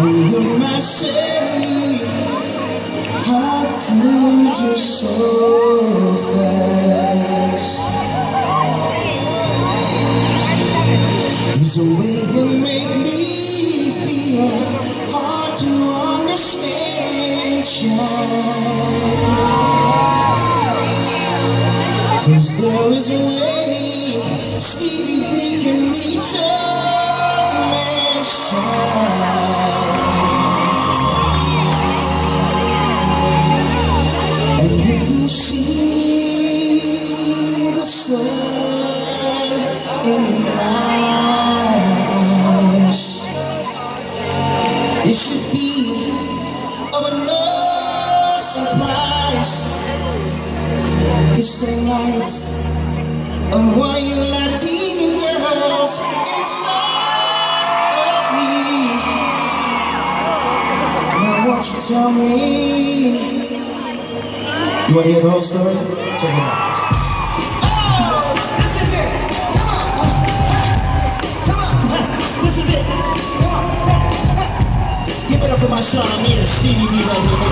And you might say, how could you so fast? There's a way you make me feel hard to understand, child. 'Cause there is a way, Stevie, we can meet other man's child. And if you see the sun in my eyes, it should be of enough surprise. It's the light of one of you Latina girls inside of me. Now won't you tell me? You want to hear the whole story? Check it out. Oh, this is it. Come on. This is it. Come on. Give it up for my son, Amir, Stevie B right here.